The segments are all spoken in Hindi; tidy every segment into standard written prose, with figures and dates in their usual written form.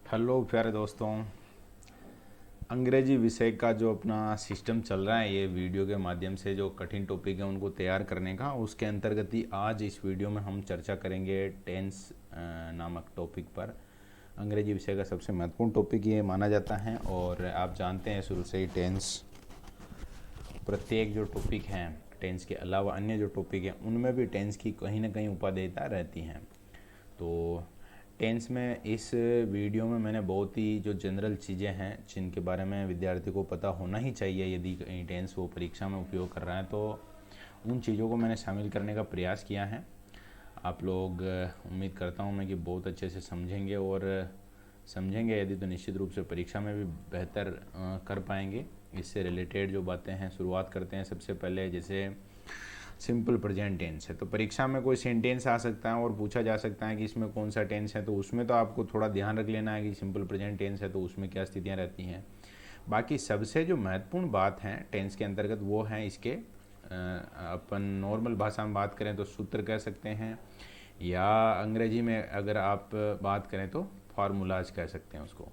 हेलो प्यारे दोस्तों, अंग्रेजी विषय का जो अपना सिस्टम चल रहा है, ये वीडियो के माध्यम से जो कठिन टॉपिक है उनको तैयार करने का, उसके अंतर्गत ही आज इस वीडियो में हम चर्चा करेंगे टेंस नामक टॉपिक पर। अंग्रेजी विषय का सबसे महत्वपूर्ण टॉपिक ये माना जाता है और आप जानते हैं शुरू से ही टेंस, प्रत्येक जो टॉपिक हैं टेंस के अलावा अन्य जो टॉपिक हैं उनमें भी टेंस की कहीं ना कहीं उपादेयता रहती हैं। तो टेंस में इस वीडियो में मैंने बहुत ही जो जनरल चीज़ें हैं जिनके बारे में विद्यार्थी को पता होना ही चाहिए, यदि कहीं टेंस वो परीक्षा में उपयोग कर रहा है तो उन चीज़ों को मैंने शामिल करने का प्रयास किया है। आप लोग उम्मीद करता हूँ मैं कि बहुत अच्छे से समझेंगे और समझेंगे यदि तो निश्चित रूप से परीक्षा में भी बेहतर कर पाएंगे। इससे रिलेटेड जो बातें हैं शुरुआत करते हैं। सबसे पहले जैसे सिंपल प्रेजेंट टेंस है, तो परीक्षा में कोई सेंटेंस आ सकता है और पूछा जा सकता है कि इसमें कौन सा टेंस है, तो उसमें तो आपको थोड़ा ध्यान रख लेना है कि सिंपल प्रेजेंट टेंस है तो उसमें क्या स्थितियां रहती हैं। बाकी सबसे जो महत्वपूर्ण बात है टेंस के अंतर्गत वो है इसके अपन नॉर्मल भाषा में बात करें तो सूत्र कह सकते हैं, या अंग्रेजी में अगर आप बात करें तो फार्मूलाज कह सकते हैं उसको,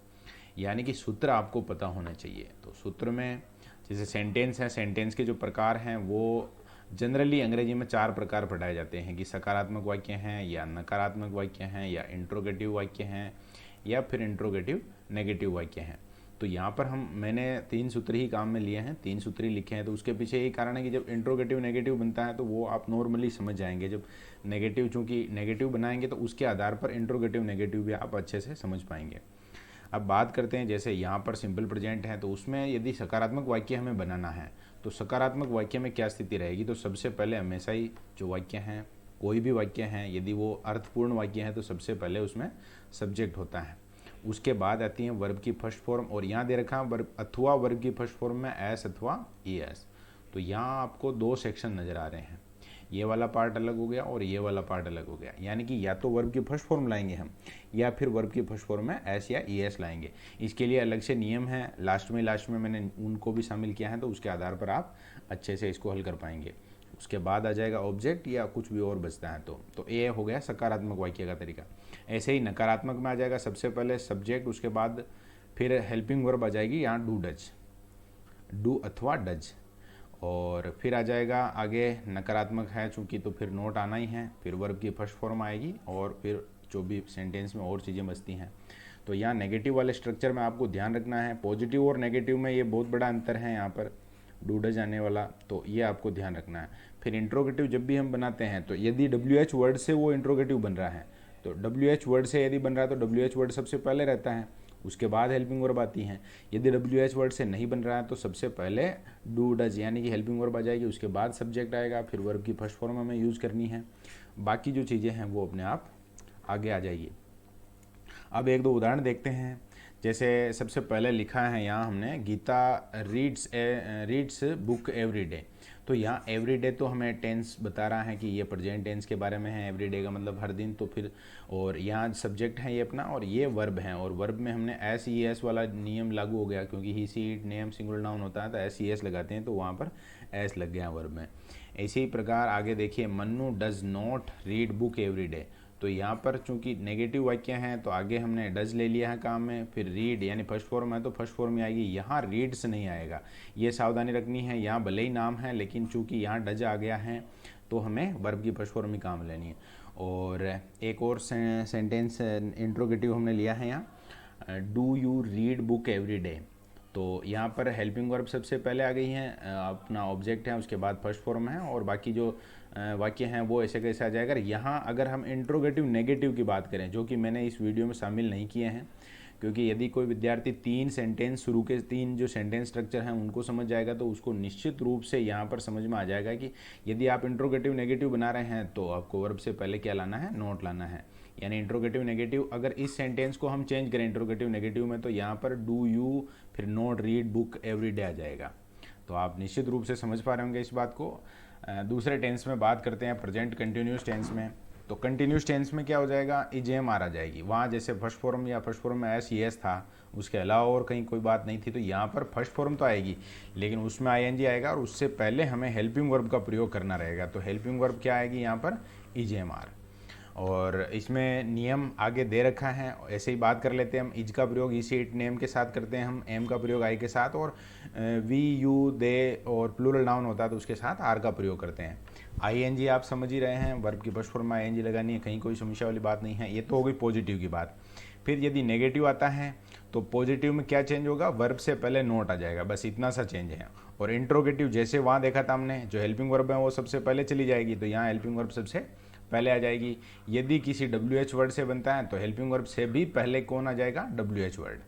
यानी कि सूत्र आपको पता होना चाहिए। तो सूत्र में जैसे सेंटेंस है, सेंटेंस के जो प्रकार हैं वो जनरली अंग्रेजी में 4 प्रकार पढ़ाए जाते हैं कि सकारात्मक वाक्य हैं या नकारात्मक वाक्य हैं या इंट्रोगेटिव वाक्य हैं या फिर इंट्रोगेटिव नेगेटिव वाक्य हैं। तो यहाँ पर मैंने 3 सूत्र ही काम में लिए हैं, 3 सूत्र ही लिखे हैं। तो उसके पीछे यही कारण है कि जब इंट्रोगेटिव नेगेटिव बनता है तो वो आप नॉर्मली समझ जाएंगे। जब नेगेटिव, चूँकि नेगेटिव बनाएंगे तो उसके आधार पर इंट्रोगेटिव नेगेटिव भी आप अच्छे से समझ पाएंगे। अब बात करते हैं, जैसे यहाँ पर सिंपल प्रेजेंट है तो उसमें यदि सकारात्मक वाक्य हमें बनाना है तो सकारात्मक वाक्य में क्या स्थिति रहेगी। तो सबसे पहले हमेशा ही जो वाक्य हैं, कोई भी वाक्य हैं, यदि वो अर्थपूर्ण वाक्य है तो सबसे पहले उसमें सब्जेक्ट होता है। उसके बाद आती है वर्ब की फर्स्ट फॉर्म, और यहाँ दे रखा है वर्ब अथवा वर्ब की फर्स्ट फॉर्म में एस अथवा ई एस। तो यहाँ आपको 2 सेक्शन नज़र आ रहे हैं, ये वाला पार्ट अलग हो गया और ये वाला पार्ट अलग हो गया। यानी कि या तो वर्ब की फर्स्ट फॉर्म लाएंगे हम या फिर वर्ब की फर्स्ट फॉर्म में एस या ई एस लाएंगे। इसके लिए अलग से नियम है, लास्ट में मैंने उनको भी शामिल किया है, तो उसके आधार पर आप अच्छे से इसको हल कर पाएंगे। उसके बाद आ जाएगा ऑब्जेक्ट या कुछ भी और बचता है तो ये हो गया सकारात्मक वाक्य का तरीका। ऐसे ही नकारात्मक में आ जाएगा सबसे पहले सब्जेक्ट, उसके बाद फिर हेल्पिंग वर्ब आ जाएगी यहाँ डू डज, डू अथवा डज, और फिर आ जाएगा आगे नकारात्मक है चूँकि तो फिर नोट आना ही है, फिर वर्ब की फर्स्ट फॉर्म आएगी और फिर जो भी सेंटेंस में और चीज़ें बचती हैं। तो यहाँ नेगेटिव वाले स्ट्रक्चर में आपको ध्यान रखना है, पॉजिटिव और नेगेटिव में ये बहुत बड़ा अंतर है यहाँ पर डू डज आने वाला, तो ये आपको ध्यान रखना है। फिर इंट्रोगेटिव जब भी हम बनाते हैं तो यदि WH वर्ड से वो इंट्रोगेटिव बन रहा है, तो WH वर्ड से यदि बन रहा है तो WH वर्ड सबसे पहले रहता है, उसके बाद हेल्पिंग वर्ब आती हैं। यदि WH वर्ड से नहीं बन रहा है तो सबसे पहले डू डज यानी कि हेल्पिंग वर्ब आ जाएगी, उसके बाद सब्जेक्ट आएगा, फिर वर्ब की फर्स्ट फॉर्म हमें यूज़ करनी है। बाकी जो चीज़ें हैं वो अपने आप आगे आ जाएगी। अब 1-2 उदाहरण देखते हैं। जैसे सबसे पहले लिखा है यहाँ हमने, Gita reads book every day. तो यहाँ एवरी डे तो हमें टेंस बता रहा है कि ये प्रेजेंट टेंस के बारे में है, एवरी डे का मतलब हर दिन। तो फिर और यहाँ सब्जेक्ट है ये अपना और ये वर्ब है, और वर्ब में हमने एस ई एस वाला नियम लागू हो गया, क्योंकि he she it name single noun होता है तो एस ई एस लगाते हैं तो वहाँ पर एस लग गया वर्ब में। इसी प्रकार आगे देखिए, Mannu does not read book every day. तो यहाँ पर चूंकि नेगेटिव वाक्य हैं तो आगे हमने डज ले लिया है काम में, फिर रीड यानी फर्स्ट फॉर्म है तो फर्स्ट फॉर्म में आएगी, यहाँ रीड्स नहीं आएगा, ये सावधानी रखनी है। यहाँ भले ही नाम है लेकिन चूंकि यहाँ डज आ गया है तो हमें वर्ब की फर्स्ट फॉर्म ही काम लेनी है। और एक और सेंटेंस इंट्रोगेटिव हमने लिया है यहाँ, do you read book every day. तो यहाँ पर हेल्पिंग वर्ब सबसे पहले आ गई हैं, अपना ऑब्जेक्ट है, उसके बाद फर्स्ट फॉर्म है, और बाकी जो वाक्य हैं वो ऐसे कैसे आ जाएगा। यहाँ अगर हम इंट्रोगेटिव नेगेटिव की बात करें, जो कि मैंने इस वीडियो में शामिल नहीं किए हैं, क्योंकि यदि कोई विद्यार्थी 3 सेंटेंस शुरू के 3 जो सेंटेंस स्ट्रक्चर हैं उनको समझ जाएगा तो उसको निश्चित रूप से यहाँ पर समझ में आ जाएगा कि यदि आप इंट्रोगेटिव नेगेटिव बना रहे हैं तो आपको वर्ब से पहले क्या लाना है, नोट लाना है। यानी इंट्रोगेटिव नेगेटिव, अगर इस सेंटेंस को हम चेंज करें इंट्रोगेटिव नेगेटिव में तो यहाँ पर डू यू फिर not read book every day आ जाएगा। तो आप निश्चित रूप से समझ पा रहे होंगे इस बात को। दूसरे टेंस में बात करते हैं, प्रेजेंट कंटिन्यूस टेंस में। तो कंटिन्यूस टेंस में क्या हो जाएगा, इजेएमआर आ जाएगी। वहाँ जैसे फर्स्ट फॉर्म या फर्स्ट फॉर्म में एस यस था, उसके अलावा और कहीं कोई बात नहीं थी, तो यहाँ पर फर्स्ट फॉर्म तो आएगी लेकिन उसमें आईएनजी आएगा और उससे पहले हमें हेल्पिंग वर्ब का प्रयोग करना रहेगा। तो हेल्पिंग वर्ब क्या आएगी यहाँ पर, इजेएमआर। और इसमें नियम आगे दे रखा है, ऐसे ही बात कर लेते हैं हम। इज का प्रयोग इसी इट नेम के साथ करते हैं हम, एम का प्रयोग आई के साथ, और वी यू दे और प्लूरल नाउन होता है तो उसके साथ आर का प्रयोग करते हैं। आईएनजी आप समझ ही रहे हैं, वर्ब की फर्स्ट फॉर्म में आईएनजी लगानी है, कहीं कोई समस्या वाली बात नहीं है। ये तो हो गई पॉजिटिव की बात। फिर यदि नेगेटिव आता है तो पॉजिटिव में क्या चेंज होगा, वर्ब से पहले नोट आ जाएगा, बस इतना सा चेंज है। और इंट्रोगेटिव जैसे वहाँ देखा था हमने, जो हेल्पिंग वर्ब है वो सबसे पहले चली जाएगी, तो यहाँ हेल्पिंग वर्ब सबसे पहले आ जाएगी। यदि किसी WH वर्ड से बनता है तो हेल्पिंग वर्ब से भी पहले कौन आ जाएगा, WH वर्ड।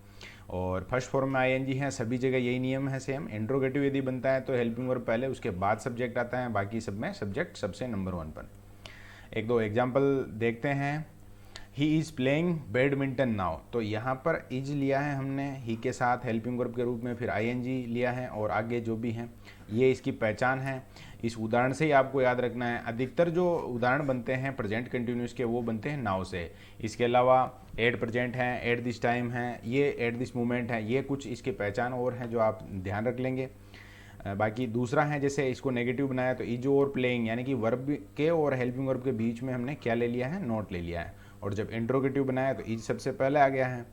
और फर्स्ट फॉर्म में आईएनजी है, सभी जगह यही नियम है सेम। इंट्रोगेटिव यदि बनता है तो हेल्पिंग वर्ब पहले, उसके बाद सब्जेक्ट आता है, बाकी सब में सब्जेक्ट सबसे नंबर 1 पर। एक दो एग्जाम्पल देखते हैं। He is playing badminton now, तो यहाँ पर इज लिया है हमने ही के साथ हेल्पिंग वर्ब के रूप में, फिर आईएनजी लिया है और आगे जो भी है ये इसकी पहचान है। इस उदाहरण से ही आपको याद रखना है, अधिकतर जो उदाहरण बनते हैं प्रेजेंट कंटिन्यूस के वो बनते हैं नाउ से। इसके अलावा एट प्रेजेंट हैं, एट दिस टाइम है, ये एट दिस मोमेंट है, ये कुछ इसकी पहचान और हैं जो आप ध्यान रख लेंगे। बाकी दूसरा है, जैसे इसको नेगेटिव बनाया तो इज और प्लेइंग, यानी कि वर्ब के और हेल्पिंग वर्ब के बीच में हमने क्या ले लिया है, नोट ले लिया है। और जब इंट्रोगेटिव बनाया तो इज सबसे पहले आ गया है।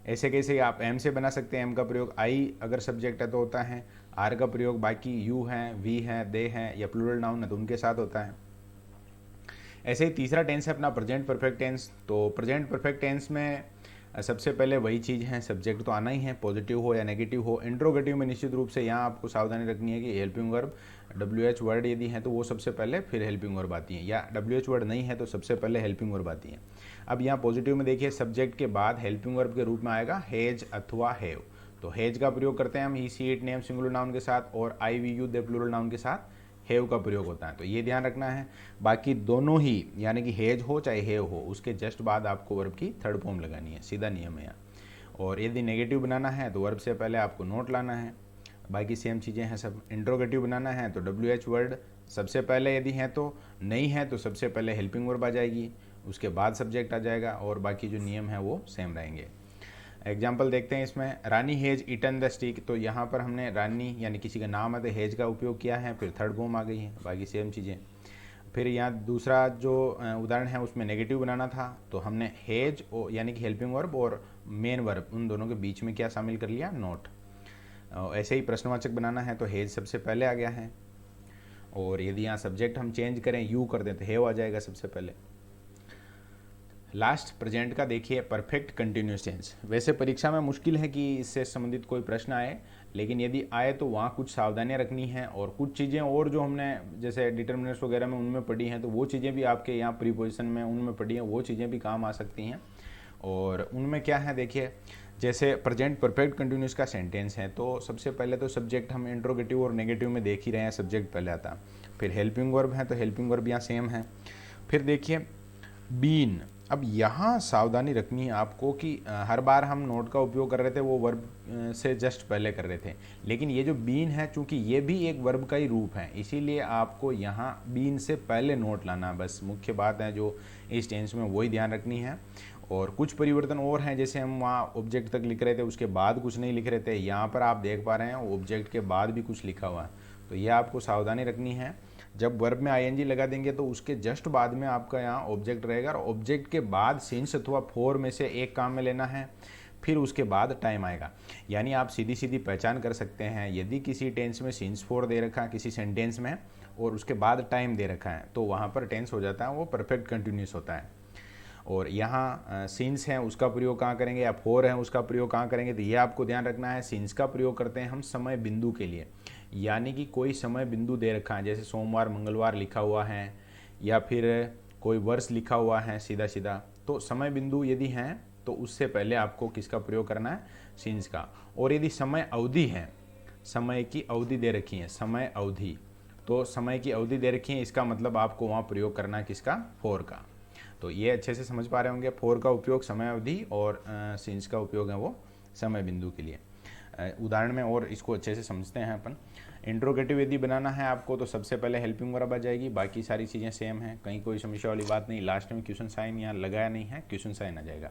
ऐसे कैसे आप एम से बना सकते हैं, एम का प्रयोग आई अगर सब्जेक्ट है तो होता है, आर का प्रयोग बाकी यू है, वी है, दे है या प्लूरल नाउन है तो उनके साथ होता है। ऐसे ही तीसरा टेंस है अपना प्रेजेंट परफेक्ट टेंस। तो प्रेजेंट परफेक्ट टेंस में सबसे पहले वही चीज़ है, सब्जेक्ट तो आना ही है, पॉजिटिव हो या नेगेटिव हो। इंट्रोगेटिव में निश्चित रूप से यहाँ आपको सावधानी रखनी है कि हेल्पिंग वर्ब WH वर्ड यदि है तो वो सबसे पहले, फिर हेल्पिंग वर्ब आती है, या WH वर्ड नहीं है तो सबसे पहले हेल्पिंग वर्ब आती है। अब यहाँ पॉजिटिव में देखिए, सब्जेक्ट के बाद हेल्पिंग वर्ब के रूप में आएगा हैज अथवा हैव। तो हैज का प्रयोग करते हैं हम he she it name singular noun के साथ, और I we you they plural noun के साथ हैव का प्रयोग होता है, तो ये ध्यान रखना है। बाकी दोनों ही, यानी कि हैज हो चाहे हैव हो, उसके जस्ट बाद आपको वर्ब की थर्ड फॉर्म लगानी है, सीधा नियम है यहाँ। और यदि नेगेटिव बनाना है तो वर्ब से पहले आपको नोट लाना है, बाकी सेम चीज़ें हैं सब। इंट्रोगेटिव बनाना है तो WH वर्ड सबसे पहले यदि है तो, नहीं है तो सबसे पहले हेल्पिंग वर्ब आ जाएगी, उसके बाद सब्जेक्ट आ जाएगा, और बाकी जो नियम है वो सेम रहेंगे। एग्जाम्पल देखते हैं इसमें, रानी हेज ईटन द स्टिक, तो यहाँ पर हमने रानी यानी किसी का नाम है तो हेज का उपयोग किया है, फिर थर्ड फॉर्म आ गई है, बाकी सेम चीज़ें। फिर यहाँ दूसरा जो उदाहरण है उसमें नेगेटिव बनाना था तो हमने हेज यानी कि हेल्पिंग वर्ब और मेन वर्ब उन दोनों के बीच में क्या शामिल कर लिया, नोट। ऐसे ही प्रश्नवाचक बनाना है तो हेज सबसे पहले आ गया है, और यदि यहाँ सब्जेक्ट हम चेंज करें, यू कर दें तो हैव आ जाएगा सबसे पहले। लास्ट प्रेजेंट का देखिए, परफेक्ट कंटिन्यूस टेंस। वैसे परीक्षा में मुश्किल है कि इससे संबंधित कोई प्रश्न आए, लेकिन यदि आए तो वहाँ कुछ सावधानियाँ रखनी है, और कुछ चीज़ें और जो हमने जैसे डिटर्मिनेंट्स वगैरह में उनमें पढ़ी हैं तो वो चीज़ें भी आपके यहाँ प्रीपोजिशन में उनमें पढ़ी हैं, वो चीज़ें भी काम आ सकती हैं। और उनमें क्या है देखिए, जैसे प्रेजेंट परफेक्ट कंटिन्यूस का सेंटेंस है तो सबसे पहले तो सब्जेक्ट हम इंट्रोगेटिव और नेगेटिव में देख ही रहे हैं, सब्जेक्ट पहले आता। फिर हेल्पिंग वर्ब है तो हेल्पिंग वर्ब यहाँ सेम है। फिर देखिए बीन, अब यहाँ सावधानी रखनी है आपको कि हर बार हम नोट का उपयोग कर रहे थे वो वर्ब से जस्ट पहले कर रहे थे, लेकिन ये जो बीन है चूंकि ये भी एक वर्ब का ही रूप है, इसीलिए आपको यहाँ बीन से पहले नोट लाना, बस मुख्य बात है जो इस टेंस में वही ध्यान रखनी है। और कुछ परिवर्तन और हैं, जैसे हम वहाँ ऑब्जेक्ट तक लिख रहे थे उसके बाद कुछ नहीं लिख रहे थे, यहाँ पर आप देख पा रहे हैं ऑब्जेक्ट के बाद भी कुछ लिखा हुआ है, तो ये आपको सावधानी रखनी है। जब वर्ब में आईएनजी लगा देंगे तो उसके जस्ट बाद में आपका यहाँ ऑब्जेक्ट रहेगा, और ऑब्जेक्ट के बाद सिंस अथवा फॉर में से एक काम में लेना है, फिर उसके बाद टाइम आएगा। यानी आप सीधी सीधी पहचान कर सकते हैं, यदि किसी टेंस में सिंस फॉर दे रखा है किसी सेंटेंस में और उसके बाद टाइम दे रखा है तो वहाँ पर टेंस हो जाता है, वो परफेक्ट कंटिन्यूस होता है। और यहाँ सिंस है उसका प्रयोग कहाँ करेंगे, या फोर है उसका प्रयोग कहाँ करेंगे, तो ये आपको ध्यान रखना है। सिंस का प्रयोग करते हैं हम समय बिंदु के लिए, यानी कि कोई समय बिंदु दे रखा है, जैसे सोमवार मंगलवार लिखा हुआ है, या फिर कोई वर्ष लिखा हुआ है सीधा सीधा, तो समय बिंदु यदि हैं तो उससे पहले आपको किसका प्रयोग करना है, सिंस का। और यदि समय अवधि है, समय की अवधि दे रखी है, समय अवधि, तो समय की अवधि दे रखी है, इसका मतलब आपको वहाँ प्रयोग करना है किसका, फोर का। तो ये अच्छे से समझ पा रहे होंगे, फोर का उपयोग समय अवधि और सिंस का उपयोग है वो समय बिंदु के लिए। उदाहरण में और इसको अच्छे से समझते हैं अपन। इंट्रोगेटिव यदि बनाना है आपको तो सबसे पहले हेल्पिंग वर्ब आ जाएगी, बाकी सारी चीज़ें सेम हैं, कहीं कोई समस्या वाली बात नहीं। लास्ट में क्वेश्चन साइन यहाँ लगाया नहीं है, क्वेश्चन साइन आ जाएगा।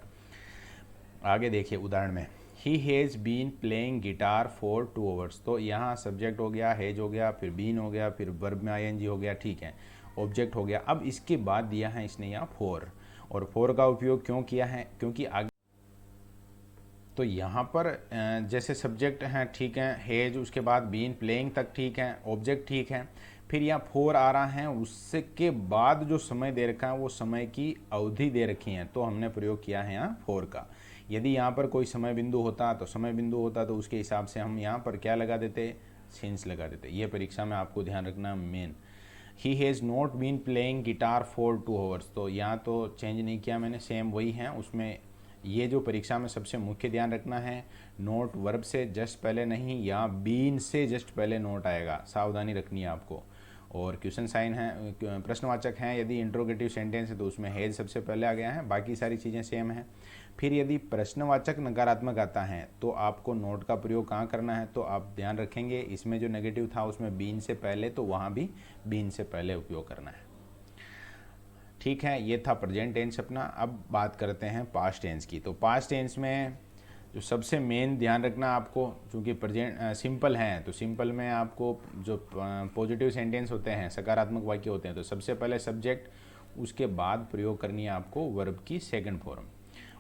आगे देखिए उदाहरण में, he has been playing guitar for 2 hours. तो यहाँ सब्जेक्ट हो गया, हैज हो गया, फिर बीन हो गया, फिर वर्ब में आईएनजी हो गया, ठीक है, ऑब्जेक्ट हो गया। अब इसके बाद दिया है इसने यहाँ फॉर, और फॉर का उपयोग क्यों किया है, क्योंकि आगे तो यहाँ पर जैसे सब्जेक्ट हैं ठीक है, हैज, उसके बाद बीन, प्लेइंग तक ठीक है, ऑब्जेक्ट ठीक है, फिर यहाँ फोर आ रहा है, उसके बाद जो समय दे रखा है वो समय की अवधि दे रखी है, तो हमने प्रयोग किया है यहाँ फोर का। यदि यहाँ पर कोई समय बिंदु होता तो उसके हिसाब से हम यहाँ पर क्या लगा देते, सिंस लगा देते। ये परीक्षा में आपको ध्यान रखना मेन। He has not been playing guitar for 2 hours, तो यहाँ तो चेंज नहीं किया मैंने, सेम वही है। उसमें ये जो परीक्षा में सबसे मुख्य ध्यान रखना है, नोट वर्ब से जस्ट पहले नहीं, या बीन से जस्ट पहले नोट आएगा, सावधानी रखनी है आपको। और क्वेश्चन साइन है, प्रश्नवाचक हैं, यदि इंट्रोगेटिव सेंटेंस है तो उसमें हैज सबसे पहले आ गया है, बाकी सारी चीज़ें सेम हैं। फिर यदि प्रश्नवाचक नकारात्मक आता है तो आपको नोट का प्रयोग कहाँ करना है, तो आप ध्यान रखेंगे इसमें जो नेगेटिव था उसमें बीन से पहले, तो वहाँ भी बीन से पहले उपयोग करना है, ठीक है। ये था प्रेजेंट टेंस अपना। अब बात करते हैं पास्ट टेंस की। तो पास्ट टेंस में जो सबसे मेन ध्यान रखना आपको, चूँकि प्रेजेंट सिंपल हैं तो सिंपल में आपको जो पॉजिटिव सेंटेंस होते हैं, सकारात्मक वाक्य होते हैं, तो सबसे पहले सब्जेक्ट, उसके बाद प्रयोग करनी है आपको वर्ब की सेकंड फॉर्म।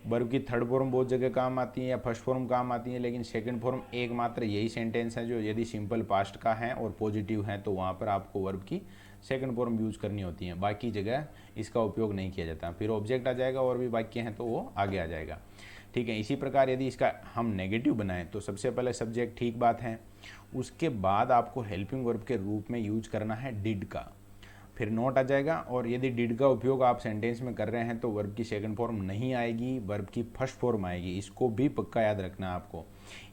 वर्ब की थर्ड फॉर्म बहुत जगह काम आती है या फर्स्ट फॉर्म काम आती है, लेकिन सेकंड फॉर्म एकमात्र यही सेंटेंस है जो यदि सिंपल पास्ट का है और पॉजिटिव है तो वहाँ पर आपको वर्ब की सेकंड फॉर्म यूज़ करनी होती है, बाकी जगह इसका उपयोग नहीं किया जाता। फिर ऑब्जेक्ट आ जाएगा और भी वाक्य हैं तो वो आगे आ जाएगा, ठीक है। इसी प्रकार यदि इसका हम नेगेटिव बनाएं तो सबसे पहले सब्जेक्ट, ठीक बात है, उसके बाद आपको हेल्पिंग वर्ब के रूप में यूज करना है डिड का, फिर नोट आ जाएगा। और यदि डिड का उपयोग आप सेंटेंस में कर रहे हैं तो वर्ब की सेकंड फॉर्म नहीं आएगी, वर्ब की फर्स्ट फॉर्म आएगी, इसको भी पक्का याद रखना है आपको।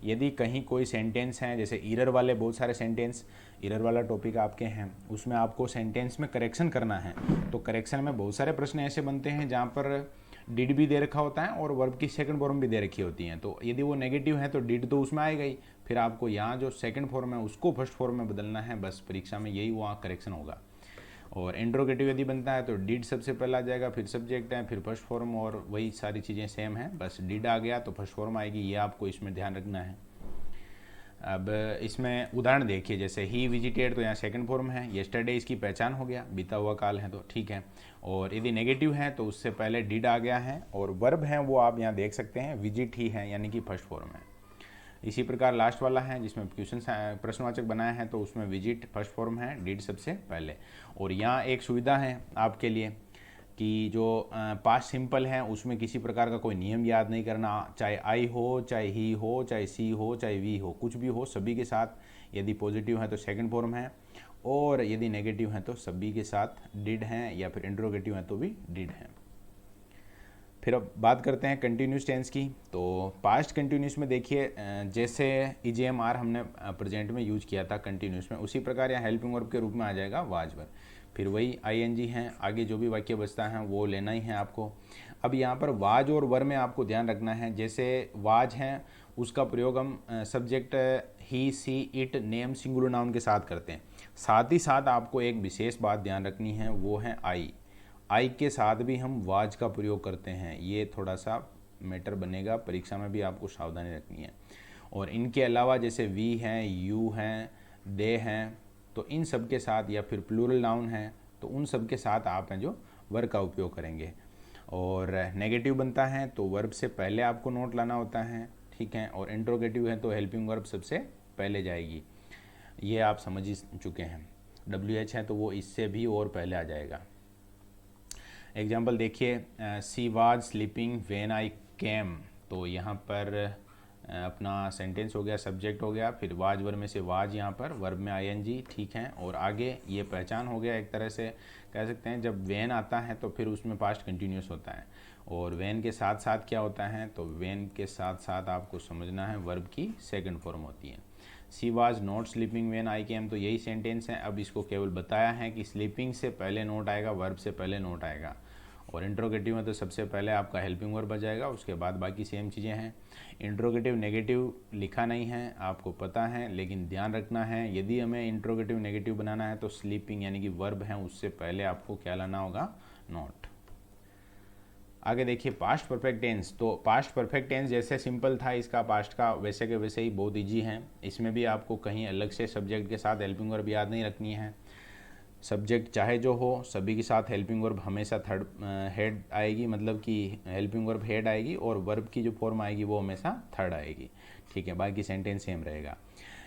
यदि कहीं कोई सेंटेंस है, जैसे इरर वाले बहुत सारे सेंटेंस, इरर वाला टॉपिक आपके हैं, उसमें आपको सेंटेंस में करेक्शन करना है, तो करेक्शन में बहुत सारे प्रश्न ऐसे बनते हैं जहाँ पर डिड भी दे रखा होता है और वर्ब की सेकंड फॉर्म भी दे रखी होती हैं, तो यदि वो नेगेटिव है तो डिड तो उसमें आएगा ही, फिर आपको यहाँ जो सेकंड फॉर्म है उसको फर्स्ट फॉर्म में बदलना है, बस परीक्षा में यही वहाँ करेक्शन होगा। और इंट्रोगेटिव यदि बनता है तो डिड सबसे पहले आ जाएगा, फिर सब्जेक्ट है, फिर फर्स्ट फॉर्म, और वही सारी चीज़ें सेम हैं, बस डिड आ गया तो फर्स्ट फॉर्म आएगी, ये आपको इसमें ध्यान रखना है। अब इसमें उदाहरण देखिए, जैसे ही विजिटेड, तो यहाँ सेकंड फॉर्म है, येस्टरडे इसकी पहचान हो गया, बीता हुआ काल है तो ठीक है। और यदि नेगेटिव है तो उससे पहले डिड आ गया है, और वर्ब है वो आप यहाँ देख सकते हैं विजिट ही है, यानी कि फर्स्ट फॉर्म है। इसी प्रकार लास्ट वाला है जिसमें क्वेश्चन प्रश्नवाचक बनाया है तो उसमें विजिट फर्स्ट फॉर्म है, डिड सबसे पहले। और यहाँ एक सुविधा है आपके लिए कि जो पास्ट सिंपल है उसमें किसी प्रकार का कोई नियम याद नहीं करना, चाहे आई हो, चाहे ही हो, चाहे सी हो, चाहे वी हो, कुछ भी हो, सभी के साथ यदि पॉजिटिव है तो सेकंड फॉर्म है, और यदि नेगेटिव है तो सभी के साथ डिड हैं, या फिर इंट्रोगेटिव है तो भी डिड है। फिर अब बात करते हैं कंटिन्यूस टेंस की। तो पास्ट कंटिन्यूस में देखिए, जैसे ईजीएमआर हमने प्रेजेंट में यूज किया था कंटिन्यूस में, उसी प्रकार यहाँ हेल्पिंग वर्ब के रूप में आ जाएगा वाज वर्ब, फिर वही आईएनजी हैं, आगे जो भी वाक्य बचता है वो लेना ही है आपको। अब यहाँ पर वाज और वर में आपको ध्यान रखना है, जैसे वाज हैं उसका प्रयोग हम subject he, she, it, name, singular noun के साथ करते हैं। साथ ही साथ आपको एक विशेष बात ध्यान रखनी है, वो है आई के साथ भी हम वाज का प्रयोग करते हैं, ये थोड़ा सा मैटर बनेगा, परीक्षा में भी आपको सावधानी रखनी है। और इनके अलावा जैसे वी हैं, यू हैं, दे हैं, तो इन सब के साथ, या फिर प्लूरल नाउन है तो उन सब के साथ आप हैं जो वर्ब का उपयोग करेंगे। और नेगेटिव बनता है तो वर्ब से पहले आपको नोट लाना होता है, ठीक है। और इंट्रोगेटिव है तो हेल्पिंग वर्ब सबसे पहले जाएगी, ये आप समझ ही चुके हैं। WH है तो वो इससे भी और पहले आ जाएगा। एग्जाम्पल देखिए, she was sleeping when I came, तो यहाँ पर अपना सेंटेंस हो गया, सब्जेक्ट हो गया, फिर वाज वर्ब में से वाज यहाँ पर वर्ब में आईएनजी, ठीक है। और आगे ये पहचान हो गया, एक तरह से कह सकते हैं जब वेन आता है तो फिर उसमें पास्ट कंटिन्यूस होता है, और वेन के साथ साथ क्या होता है, तो वेन के साथ साथ आपको समझना है वर्ब की सेकंड फॉर्म होती है। She was not sleeping when I came, तो यही सेंटेंस है। अब इसको केवल बताया है कि स्लीपिंग से पहले नोट आएगा, वर्ब से पहले नोट आएगा। और इंट्रोगेटिव में तो सबसे पहले आपका हेल्पिंग वर्ब आ जाएगा, उसके बाद बाकी सेम चीज़ें हैं। इंट्रोगेटिव नेगेटिव लिखा नहीं है, आपको पता है, लेकिन ध्यान रखना है यदि हमें इंट्रोगेटिव नेगेटिव बनाना है तो स्लीपिंग यानी कि वर्ब है उससे पहले आपको क्या लाना होगा, नॉट। आगे देखिए पास्ट परफेक्ट टेंस। तो पास्ट परफेक्ट टेंस जैसे सिंपल था इसका पास्ट का, वैसे के वैसे ही बहुत ईजी है। इसमें भी आपको कहीं अलग से सब्जेक्ट के साथ हेल्पिंग वर्ब याद नहीं रखनी है। सब्जेक्ट चाहे जो हो सभी के साथ हेल्पिंग वर्ब हमेशा थर्ड हेड आएगी, मतलब कि हेल्पिंग वर्ब हेड आएगी और वर्ब की जो फॉर्म आएगी वो हमेशा थर्ड आएगी। ठीक है, बाकी सेंटेंस सेम रहेगा।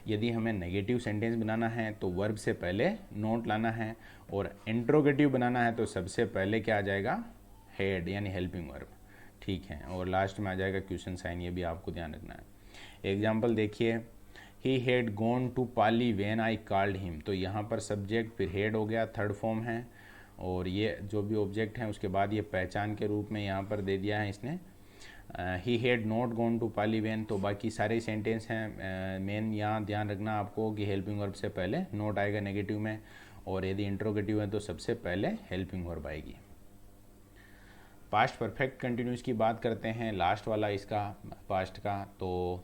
यदि हमें नेगेटिव सेंटेंस बनाना है तो वर्ब से पहले नोट लाना है, और इंट्रोगेटिव बनाना है तो सबसे पहले क्या आ जाएगा, हेड यानी हेल्पिंग वर्ब। ठीक है, और लास्ट में आ जाएगा क्वेश्चन साइन, ये भी आपको ध्यान रखना है। एग्जाम्पल देखिए, he had gone to Pali when I called him. तो यहाँ पर सब्जेक्ट फिर हेड हो गया, थर्ड फॉर्म है, और ये जो भी ऑब्जेक्ट है उसके बाद ये पहचान के रूप में यहाँ पर दे दिया है इसने। He had not gone to Pali when, तो बाकी सारे सेंटेंस हैं। मेन यहाँ ध्यान रखना आपको कि हेल्पिंग वर्ब से पहले नोट आएगा नेगेटिव में, और यदि इंट्रोगेटिव है तो सबसे पहले हेल्पिंग वर्ब आएगी। पास्ट परफेक्ट कंटिन्यूस की बात करते हैं, लास्ट वाला इसका पास्ट का। तो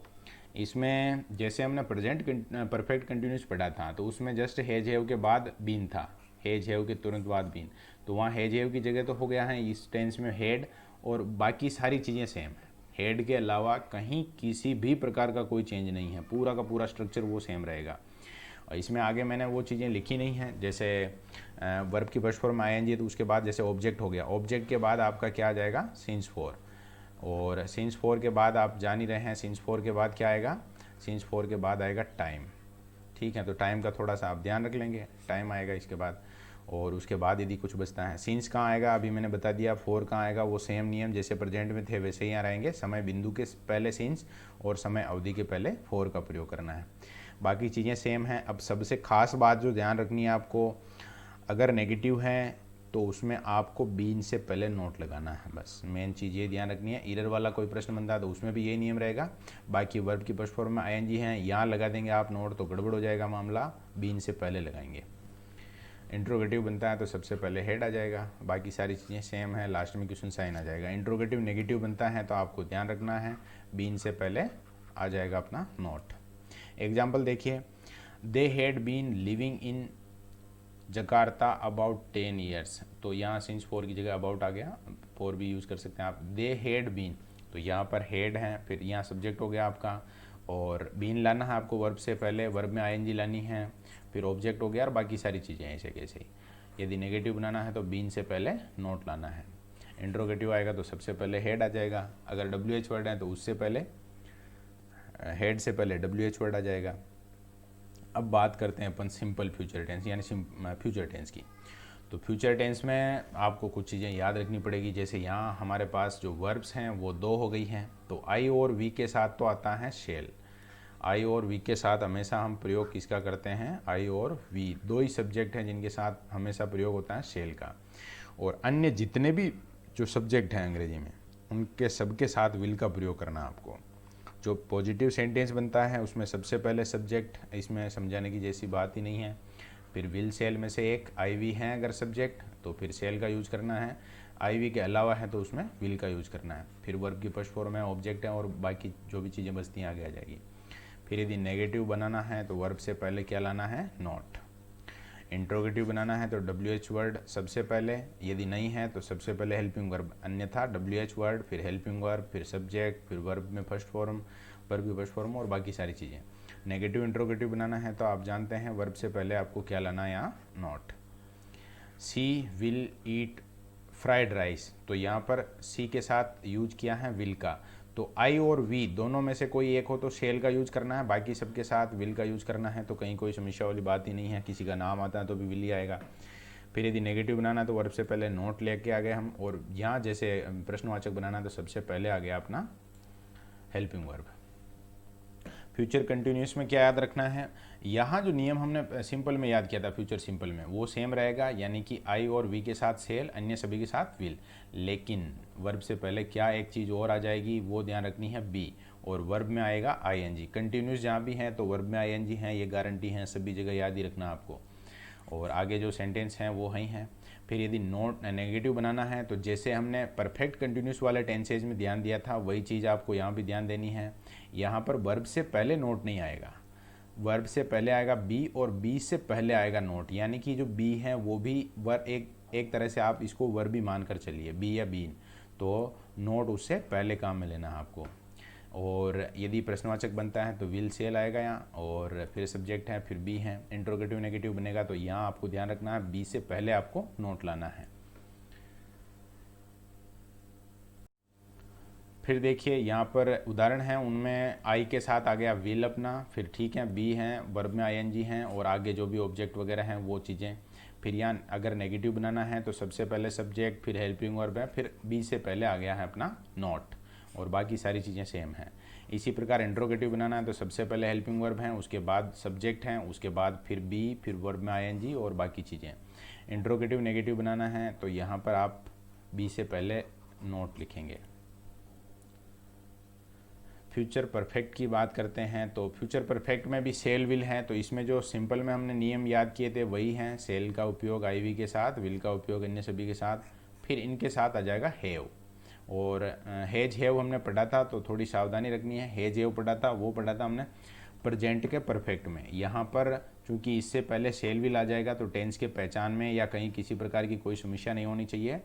इसमें जैसे हमने प्रेजेंट परफेक्ट कंटिन्यूस पढ़ा था तो उसमें जस्ट हैज हैव के बाद बीन था, हैज हैव के तुरंत बाद बीन, तो वहाँ हैज हैव की जगह तो हो गया है इस टेंस में हेड, और बाकी सारी चीज़ें सेम है। हेड के अलावा कहीं किसी भी प्रकार का कोई चेंज नहीं है, पूरा का पूरा स्ट्रक्चर वो सेम रहेगा। और इसमें आगे मैंने वो चीज़ें लिखी नहीं हैं, जैसे वर्ब की फर्स्ट फॉर्म आएंगी तो उसके बाद जैसे ऑब्जेक्ट हो गया, ऑब्जेक्ट के बाद आपका क्या आ जाएगा, सिंस फॉर, और सिंस 4 के बाद आप जान ही रहे हैं सिंस 4 के बाद क्या आएगा, सिंस 4 के बाद आएगा टाइम। ठीक है, तो टाइम का थोड़ा सा आप ध्यान रख लेंगे, टाइम आएगा इसके बाद, और उसके बाद यदि कुछ बचता है सिंस कहाँ आएगा अभी मैंने बता दिया, 4 कहाँ आएगा, वो सेम नियम जैसे प्रेजेंट में थे वैसे ही यहाँ रहेंगे, समय बिंदु के पहले सिंस और समय अवधि के पहले 4 का प्रयोग करना है, बाकी चीज़ें सेम हैं। अब सबसे खास बात जो ध्यान रखनी है आपको, अगर नेगेटिव है तो उसमें आपको बीन से पहले नोट लगाना है, बस मेन चीज़ ये ध्यान रखनी है। एरर वाला कोई प्रश्न बनता है तो उसमें भी यही नियम रहेगा। बाकी वर्ब की फर्स्ट फॉर्म में आईएनजी हैं, यहाँ लगा देंगे आप नोट तो गड़बड़ हो जाएगा मामला, बीन से पहले लगाएंगे। इंट्रोगेटिव बनता है तो सबसे पहले हेड आ जाएगा, बाकी सारी चीज़ें सेम है, लास्ट में क्वेश्चन साइन आ जाएगा। इंट्रोगेटिव नेगेटिव बनता है तो आपको ध्यान रखना है बीन से पहले आ जाएगा अपना नोट। एग्जाम्पल देखिए, they had been living in Jakarta about 10 years, तो यहाँ सिंस 4 की जगह अबाउट आ गया, 4 भी यूज़ कर सकते हैं आप। दे हैड बीन, तो यहाँ पर हेड है, फिर यहाँ सब्जेक्ट हो गया आपका, और बीन लाना है आपको वर्ब से पहले, वर्ब में आईएनजी लानी है, फिर ऑब्जेक्ट हो गया और बाकी सारी चीज़ें ऐसे कैसे ही। यदि नेगेटिव बनाना है तो बीन से पहले नोट लाना है। इंट्रोगेटिव आएगा तो सबसे पहले हेड आ जाएगा, अगर WH वर्ड है तो उससे पहले हेड से पहले WH वर्ड आ जाएगा। अब बात करते हैं अपन सिंपल फ्यूचर टेंस यानी फ्यूचर टेंस की। तो फ्यूचर टेंस में आपको कुछ चीज़ें याद रखनी पड़ेगी, जैसे यहाँ हमारे पास जो वर्ब्स हैं वो 2 हो गई हैं, तो आई और वी के साथ तो आता है शेल। आई और वी के साथ हमेशा हम प्रयोग किसका करते हैं, आई और वी, 2 ही सब्जेक्ट हैं जिनके साथ हमेशा प्रयोग होता है शेल का। और अन्य जितने भी जो सब्जेक्ट हैं अंग्रेजी में उनके सबके साथ विल का प्रयोग करना आपको। जो पॉजिटिव सेंटेंस बनता है उसमें सबसे पहले सब्जेक्ट, इसमें समझाने की जैसी बात ही नहीं है। फिर विल सेल में से एक, आई वी हैं अगर सब्जेक्ट तो फिर सेल का यूज़ करना है, आई वी के अलावा है तो उसमें विल का यूज़ करना है। फिर वर्ब की फर्स्ट फॉर्म है, ऑब्जेक्ट है, और बाकी जो भी चीज़ें बचती हैं आगे आ जाएगी। फिर यदि नेगेटिव बनाना है तो वर्ब से पहले क्या लाना है, नॉट। इंट्रोगेटिव बनाना है तो WH वर्ड सबसे पहले, यदि नहीं है तो सबसे पहले हेल्पिंग वर्ब, अन्यथा WH वर्ड फिर हेल्पिंग वर्ब फिर सब्जेक्ट फिर वर्ब में फर्स्ट फॉर्म, वर्ब की फर्स्ट फॉर्म और बाकी सारी चीज़ें। नेगेटिव इंट्रोगेटिव बनाना है तो आप जानते हैं वर्ब से पहले आपको क्या लाना है, यहाँ not. She will eat fried rice, तो यहाँ पर सी के साथ यूज किया है विल का, तो आई और वी दोनों में से कोई एक हो तो शेल का यूज़ करना है, बाकी सबके साथ विल का यूज़ करना है, तो कहीं कोई समस्या वाली बात ही नहीं है। किसी का नाम आता है तो भी विल ही आएगा। फिर यदि नेगेटिव बनाना है तो वर्ब से पहले नोट लेके आ गए हम, और यहाँ जैसे प्रश्नवाचक बनाना है तो सबसे पहले आ गया अपना हेल्पिंग वर्ब। फ्यूचर कंटिन्यूस में क्या याद रखना है, यहाँ जो नियम हमने सिंपल में याद किया था फ्यूचर सिंपल में वो सेम रहेगा, यानी कि आई और वी के साथ सेल, अन्य सभी के साथ विल, लेकिन वर्ब से पहले क्या एक चीज़ और आ जाएगी वो ध्यान रखनी है, बी, और वर्ब में आएगा आईएनजी। कंटिन्यूस जहाँ भी है तो वर्ब में आईएनजी है, ये गारंटी है, सभी जगह याद ही रखना आपको। और आगे जो सेंटेंस हैं वो ही हैं। फिर यदि नोट नेगेटिव बनाना है तो जैसे हमने परफेक्ट कंटिन्यूस वाले टेंसेज में ध्यान दिया था वही चीज़ आपको यहाँ भी ध्यान देनी है। यहाँ पर वर्ब से पहले नोट नहीं आएगा, वर्ब से पहले आएगा बी और बी से पहले आएगा नोट, यानी कि जो बी है वो भी एक तरह से आप इसको वर्ब भी मान कर चलिए, बी या बीन, तो नोट उससे पहले काम में लेना है आपको। और यदि प्रश्नवाचक बनता है तो विल सेल आएगा यहाँ, और फिर सब्जेक्ट है, फिर बी है। इंट्रोगेटिव नेगेटिव बनेगा तो यहाँ आपको ध्यान रखना है बी से पहले आपको नोट लाना है। फिर देखिए यहाँ पर उदाहरण है, उनमें आई के साथ आ गया विल अपना, फिर ठीक है बी हैं, वर्ब में आईएनजी हैं, और आगे जो भी ऑब्जेक्ट वगैरह हैं वो चीज़ें। फिर यहाँ अगर नेगेटिव बनाना है तो सबसे पहले सब्जेक्ट, फिर हेल्पिंग वर्ब है, फिर बी से पहले आ गया है अपना नॉट, और बाकी सारी चीज़ें सेम हैं। इसी प्रकार इंट्रोगेटिव बनाना है तो सबसे पहले हेल्पिंग वर्ब हैं, उसके बाद सब्जेक्ट हैं, उसके बाद फिर बी, फिर वर्ब में आईएनजी और बाकी चीज़ें। इंट्रोगेटिव नेगेटिव बनाना है तो यहाँ पर आप बी से पहले नोट लिखेंगे। फ्यूचर परफेक्ट की बात करते हैं तो फ्यूचर परफेक्ट में भी सेल विल है, तो इसमें जो सिंपल में हमने नियम याद किए थे वही हैं, सेल का उपयोग आईवी के साथ, विल का उपयोग अन्य सभी के साथ, फिर इनके साथ आ जाएगा हैव। और हैज हैव हमने पढ़ा था तो थोड़ी सावधानी रखनी है, हैज हैव पढ़ा था वो पढ़ा था हमने प्रेजेंट के परफेक्ट में। यहाँ पर चूंकि इससे पहले सेल विल आ जाएगा तो टेंस के पहचान में या कहीं किसी प्रकार की कोई समस्या नहीं होनी चाहिए।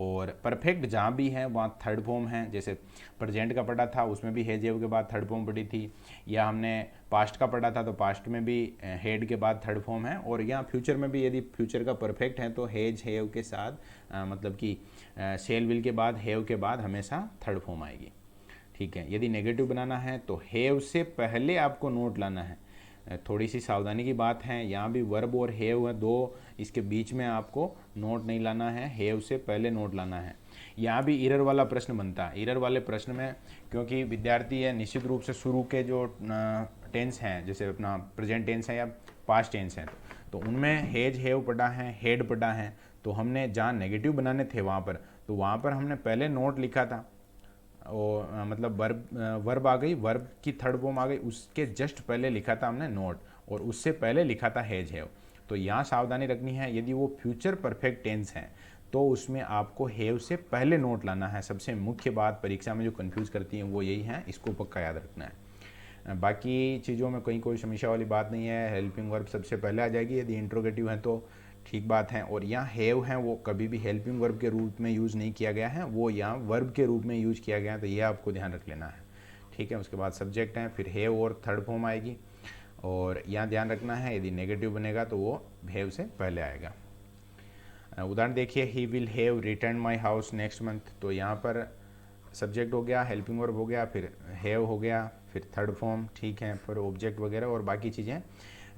और परफेक्ट जहाँ भी है वहाँ थर्ड फॉर्म है, जैसे प्रेजेंट का पढ़ा था उसमें भी हैज हैव के बाद थर्ड फॉर्म पढ़ी थी, या हमने पास्ट का पढ़ा था तो पास्ट में भी हेड के बाद थर्ड फॉर्म है। और यहाँ फ्यूचर में भी यदि फ्यूचर का परफेक्ट है तो हैज हैव के साथ मतलब कि सेल विल के बाद हैव के बाद हमेशा थर्ड फॉर्म आएगी। ठीक है, यदि नेगेटिव बनाना है तो हैव से पहले आपको नोट लाना है। थोड़ी सी सावधानी की बात है, यहाँ भी वर्ब और हैव है दो, इसके बीच में आपको नोट नहीं लाना है, हैव से पहले नोट लाना है। यहाँ भी एरर वाला प्रश्न बनता है। एरर वाले प्रश्न में क्योंकि विद्यार्थी है निश्चित रूप से शुरू के जो टेंस हैं, जैसे अपना प्रेजेंट टेंस है या पास्ट टेंस है, तो उनमें हैज हैव पढ़ा है, हेड पढ़ा है, तो हमने जहाँ नेगेटिव बनाने थे वहाँ पर हमने पहले नोट लिखा था, और मतलब वर्ब आ गई, वर्ब की थर्ड फॉर्म आ गई, उसके जस्ट पहले लिखा था हमने नोट, और उससे पहले लिखा था हैज हैव। तो यहाँ सावधानी रखनी है, यदि वो फ्यूचर परफेक्ट टेंस है तो उसमें आपको हैव से पहले नोट लाना है। सबसे मुख्य बात परीक्षा में जो कंफ्यूज करती है वो यही है, इसको पक्का याद रखना है। बाकी चीज़ों में कहीं कोई समस्या वाली बात नहीं है, हेल्पिंग वर्ब सबसे पहले आ जाएगी, यदि इंट्रोगेटिव है तो ठीक बात है। और यहाँ हैव है वो कभी भी हेल्पिंग वर्ब के रूप में यूज़ नहीं किया गया है, वो यहाँ वर्ब के रूप में यूज़ किया गया है, तो ये आपको ध्यान रख लेना है। ठीक है, उसके बाद सब्जेक्ट है, फिर हैव और थर्ड फॉर्म आएगी, और यहाँ ध्यान रखना है यदि नेगेटिव बनेगा तो वो हैव से पहले आएगा। उदाहरण देखिए, he will have return my house next month, तो यहाँ पर सब्जेक्ट हो गया, हेल्पिंग वर्ब हो गया, फिर हैव हो गया, फिर थर्ड फॉर्म, ठीक है, फिर ऑब्जेक्ट वगैरह और बाकी चीज़ें।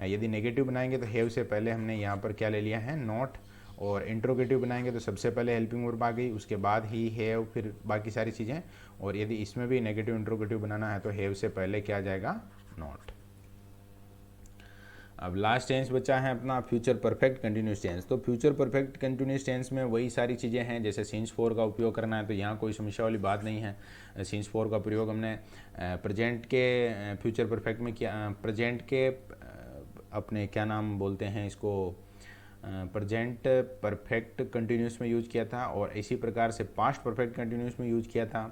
यदि नेगेटिव बनाएंगे तो हैव से पहले हमने यहाँ पर क्या ले लिया है, नॉट। और इंट्रोगेटिव बनाएंगे तो सबसे पहले हेल्पिंग वर्ब आ गई, उसके बाद ही हैव, फिर बाकी सारी चीज़ें। और यदि इसमें भी नेगेटिव इंट्रोगेटिव बनाना है तो हैव से पहले क्या आ जाएगा, नॉट। अब लास्ट टेंस बचा है अपना फ्यूचर परफेक्ट कंटिन्यूस टेंस। तो फ्यूचर परफेक्ट कंटिन्यूस टेंस में वही सारी चीज़ें हैं, जैसे सिंस फोर का उपयोग करना है तो यहाँ कोई समस्या वाली बात नहीं है। सिंस फोर का प्रयोग हमने प्रेजेंट के फ्यूचर परफेक्ट में किया, प्रेजेंट के अपने क्या नाम बोलते हैं इसको, प्रेजेंट परफेक्ट कंटिन्यूस में यूज किया था, और इसी प्रकार से पास्ट परफेक्ट कंटिन्यूस में यूज किया था।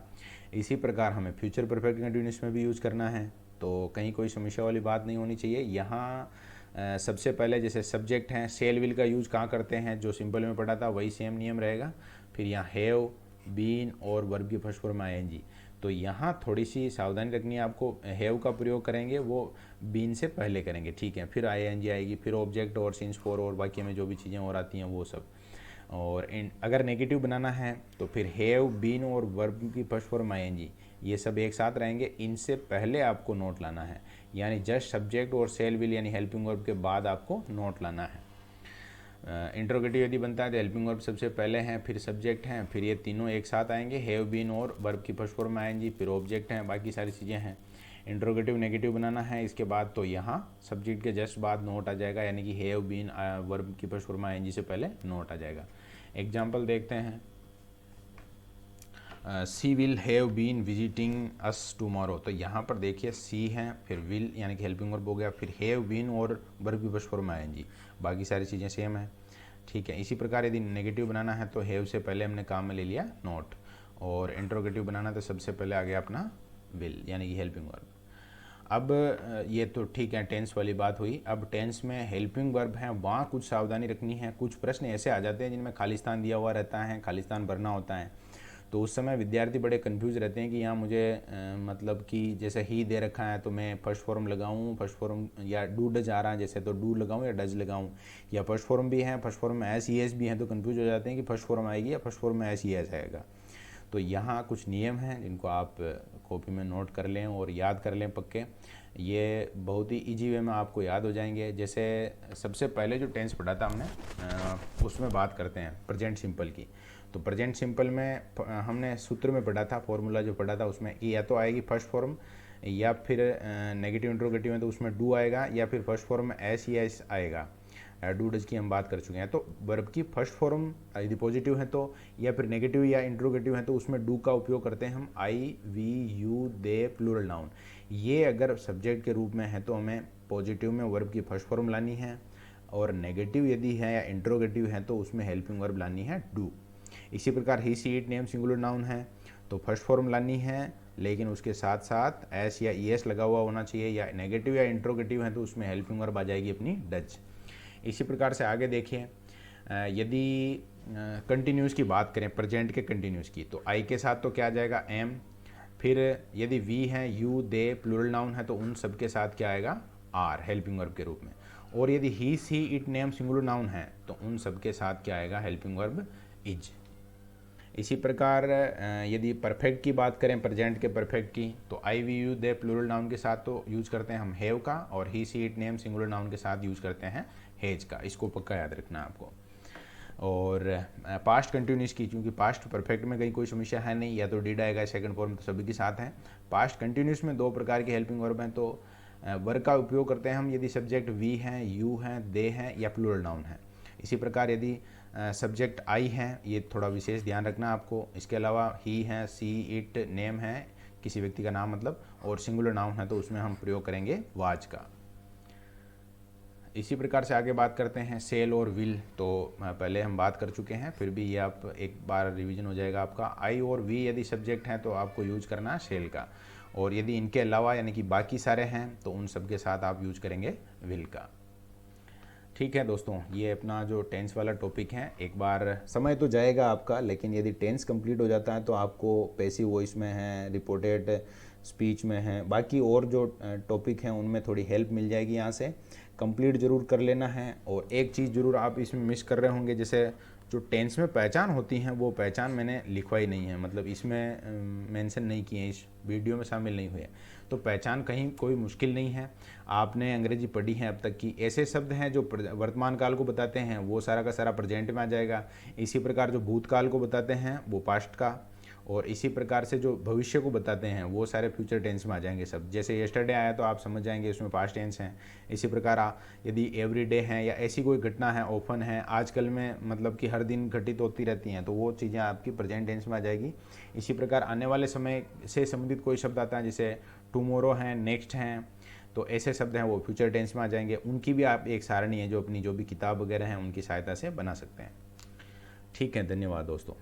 इसी प्रकार हमें फ्यूचर परफेक्ट कंटिन्यूस में भी यूज़ करना है, तो कहीं कोई समस्या वाली बात नहीं होनी चाहिए। यहाँ सबसे पहले जैसे सब्जेक्ट हैं, सेल विल का यूज़ कहाँ करते हैं, जो सिंपल में पढ़ा था वही सेम नियम रहेगा। फिर यहाँ हैव, बीन और वर्ब की फर्स्ट फॉर्म आईएनजी, तो यहाँ थोड़ी सी सावधानी रखनी है आपको। हैव का प्रयोग करेंगे वो बीन से पहले करेंगे, ठीक है, फिर आईएनजी आएगी, फिर ऑब्जेक्ट और सिंस फोर और बाकी में जो भी चीज़ें और आती हैं वो सब। और अगर नेगेटिव बनाना है तो फिर हैव, बीन और वर्ब की फर्स्ट फॉर्म आईएनजी ये सब एक साथ रहेंगे, इनसे पहले आपको नोट लाना है, यानी जस्ट सब्जेक्ट और सेल विल यानी हेल्पिंग वर्ब के बाद आपको नोट लाना है। इंट्रोगेटिव यदि बनता है तो हेल्पिंग वर्ब सबसे पहले हैं, फिर सब्जेक्ट हैं, फिर ये तीनों एक साथ आएंगे, हैव, बीन और वर्ब की फर्स्ट फॉर्म आएंगी, फिर ऑब्जेक्ट हैं, बाकी सारी चीज़ें हैं। इंट्रोगेटिव नेगेटिव बनाना है इसके बाद तो यहाँ सब्जेक्ट के जस्ट बाद नोट आ जाएगा, यानी कि हैव, बीन, वर्ब की फर्स्ट फॉर्म आएंगी से पहले नोट आ जाएगा। एग्जाम्पल देखते हैं, she will have been visiting us tomorrow, तो यहाँ पर देखिए सी है, फिर विल यानी कि हेल्पिंग वर्ब हो गया, फिर हैव, बीन और वर्ब की फर्स्ट फॉर्म आएंगी, बाकी सारी चीज़ें सेम है। ठीक है। इसी प्रकार यदि नेगेटिव बनाना है तो हैव से पहले हमने काम में ले लिया नॉट, और इंट्रोगेटिव बनाना तो सबसे पहले आ गया अपना विल यानी कि हेल्पिंग वर्ब। अब ये तो ठीक है, टेंस वाली बात हुई। अब टेंस में हेल्पिंग वर्ब है, वहाँ कुछ सावधानी रखनी है। कुछ प्रश्न ऐसे आ जाते हैं जिनमें खालिस्तान दिया हुआ रहता है, खालिस्तान भरना होता है, तो उस समय विद्यार्थी बड़े कंफ्यूज रहते हैं कि यहाँ मुझे मतलब कि जैसे ही दे रखा है तो मैं फर्स्ट फॉर्म लगाऊँ, फर्स्ट फॉर्म या डू डज आ रहा है जैसे तो डू लगाऊँ या डज लगाऊँ, या फर्स्ट फॉर्म भी है, फर्स्ट फॉर्म में एस ई एस भी है, तो कंफ्यूज हो जाते हैं कि फर्स्ट फॉर्म आएगी या फर्स्ट फॉर्म में एस ई एस आएगा। तो यहाँ कुछ नियम हैं जिनको आप कॉपी में नोट कर लें और याद कर लें पक्के। ये बहुत ही इजी वे में आपको याद हो जाएंगे। जैसे सबसे पहले जो टेंस पढ़ा था हमने उसमें बात करते हैं प्रेजेंट सिंपल की। तो प्रेजेंट सिंपल में हमने सूत्र में पढ़ा था, फॉर्मूला जो पढ़ा था उसमें कि या तो आएगी फर्स्ट फॉर्म, या फिर नेगेटिव इंट्रोगेटिव है तो उसमें डू आएगा, या फिर फर्स्ट फॉर्म में एस या एस आएगा। डू डज की हम बात कर चुके हैं। तो वर्ब की फर्स्ट फॉर्म यदि पॉजिटिव है तो, या फिर नेगेटिव या इंट्रोगेटिव है तो उसमें डू का उपयोग करते हैं हम। I, we, you, they, plural noun. ये अगर सब्जेक्ट के रूप में है तो हमें पॉजिटिव में वर्ब की फर्स्ट फॉर्म लानी है, और नेगेटिव यदि है या इंट्रोगेटिव है तो उसमें हेल्पिंग वर्ब लानी है डू। इसी प्रकार ही, she, it, name singular noun है तो फर्स्ट फॉर्म लानी है, लेकिन उसके साथ साथ एस या ई एस लगा हुआ होना चाहिए। या नेगेटिव या इंट्रोगेटिव है तो उसमें हेल्पिंग वर्ब आ जाएगी अपनी डज। इसी प्रकार से आगे देखिए, यदि कंटिन्यूस की बात करें, प्रेजेंट के कंटिन्यूस की, तो आई के साथ तो क्या आ जाएगा एम, फिर यदि वी है, यू, दे, प्लूरल नाउन है तो उन सब के साथ क्या आएगा आर हेल्पिंग वर्ब के रूप में। और यदि ही, she, it, name singular noun है तो उन सब के साथ क्या आएगा हेल्पिंग वर्ब इज। इसी प्रकार यदि परफेक्ट की बात करें, प्रेजेंट के परफेक्ट की, तो I, we, you, they plural noun के साथ तो यूज करते हैं हम हैव का, और ही, she, it, name singular noun के साथ यूज करते हैं हैज का। इसको पक्का याद रखना है आपको। और पास्ट कंटिन्यूस की, क्योंकि पास्ट परफेक्ट में कहीं कोई समस्या है नहीं, या तो डिड आएगा सेकंड फॉर्म तो सभी के साथ है। पास्ट कंटिन्यूस में दो प्रकार की हेल्पिंग वर्ब हैं, तो वर्ब का उपयोग करते हैं हम यदि सब्जेक्ट वी हैं, यू हैं, दे हैं या प्लूरल नाउन है। इसी प्रकार यदि सब्जेक्ट आई है, ये थोड़ा विशेष ध्यान रखना आपको। इसके अलावा ही है, सी, इट, नेम है, किसी व्यक्ति का नाम मतलब, और सिंगुलर नाउन है तो उसमें हम प्रयोग करेंगे वाज का। इसी प्रकार से आगे बात करते हैं सेल और विल। तो पहले हम बात कर चुके हैं, फिर भी ये आप एक बार रिवीजन हो जाएगा आपका। आई और वी यदि सब्जेक्ट हैं तो आपको यूज करना है सेल का, और यदि इनके अलावा यानी कि बाकी सारे हैं तो उन सब के साथ आप यूज करेंगे विल का। ठीक है दोस्तों, ये अपना जो टेंस वाला टॉपिक है, एक बार समय तो जाएगा आपका, लेकिन यदि टेंस कंप्लीट हो जाता है तो आपको पैसिव वॉइस में है, रिपोर्टेड स्पीच में है, बाकी और जो टॉपिक हैं उनमें थोड़ी हेल्प मिल जाएगी। यहाँ से कंप्लीट जरूर कर लेना है। और एक चीज़ जरूर आप इसमें मिस कर रहे होंगे, जैसे जो टेंस में पहचान होती हैं वो पहचान मैंने लिखवाई नहीं है, मतलब इसमें मेंशन नहीं किए, इस वीडियो में शामिल नहीं हुए। तो पहचान कहीं कोई मुश्किल नहीं है, आपने अंग्रेजी पढ़ी है अब तक की। ऐसे शब्द हैं जो वर्तमान काल को बताते हैं वो सारा का सारा प्रेजेंट में आ जाएगा। इसी प्रकार जो भूतकाल को बताते हैं वो पास्ट का, और इसी प्रकार से जो भविष्य को बताते हैं वो सारे फ्यूचर टेंस में आ जाएंगे सब। जैसे यस्टरडे आया तो आप समझ जाएंगे उसमें पास्ट टेंस हैं। इसी प्रकार यदि एवरी डे है या ऐसी कोई घटना है, ऑफन है, आजकल में मतलब कि हर दिन घटित होती रहती हैं, तो वो चीज़ें आपकी प्रेजेंट टेंस में आ जाएगी। इसी प्रकार आने वाले समय से संबंधित कोई शब्द आता है जैसे टुमोरो है, नेक्स्ट हैं, तो ऐसे शब्द हैं वो फ्यूचर टेंस में आ जाएंगे। उनकी भी आप एक सारणी है जो अपनी जो भी किताब वगैरह हैं उनकी सहायता से बना सकते हैं। ठीक है, धन्यवाद दोस्तों।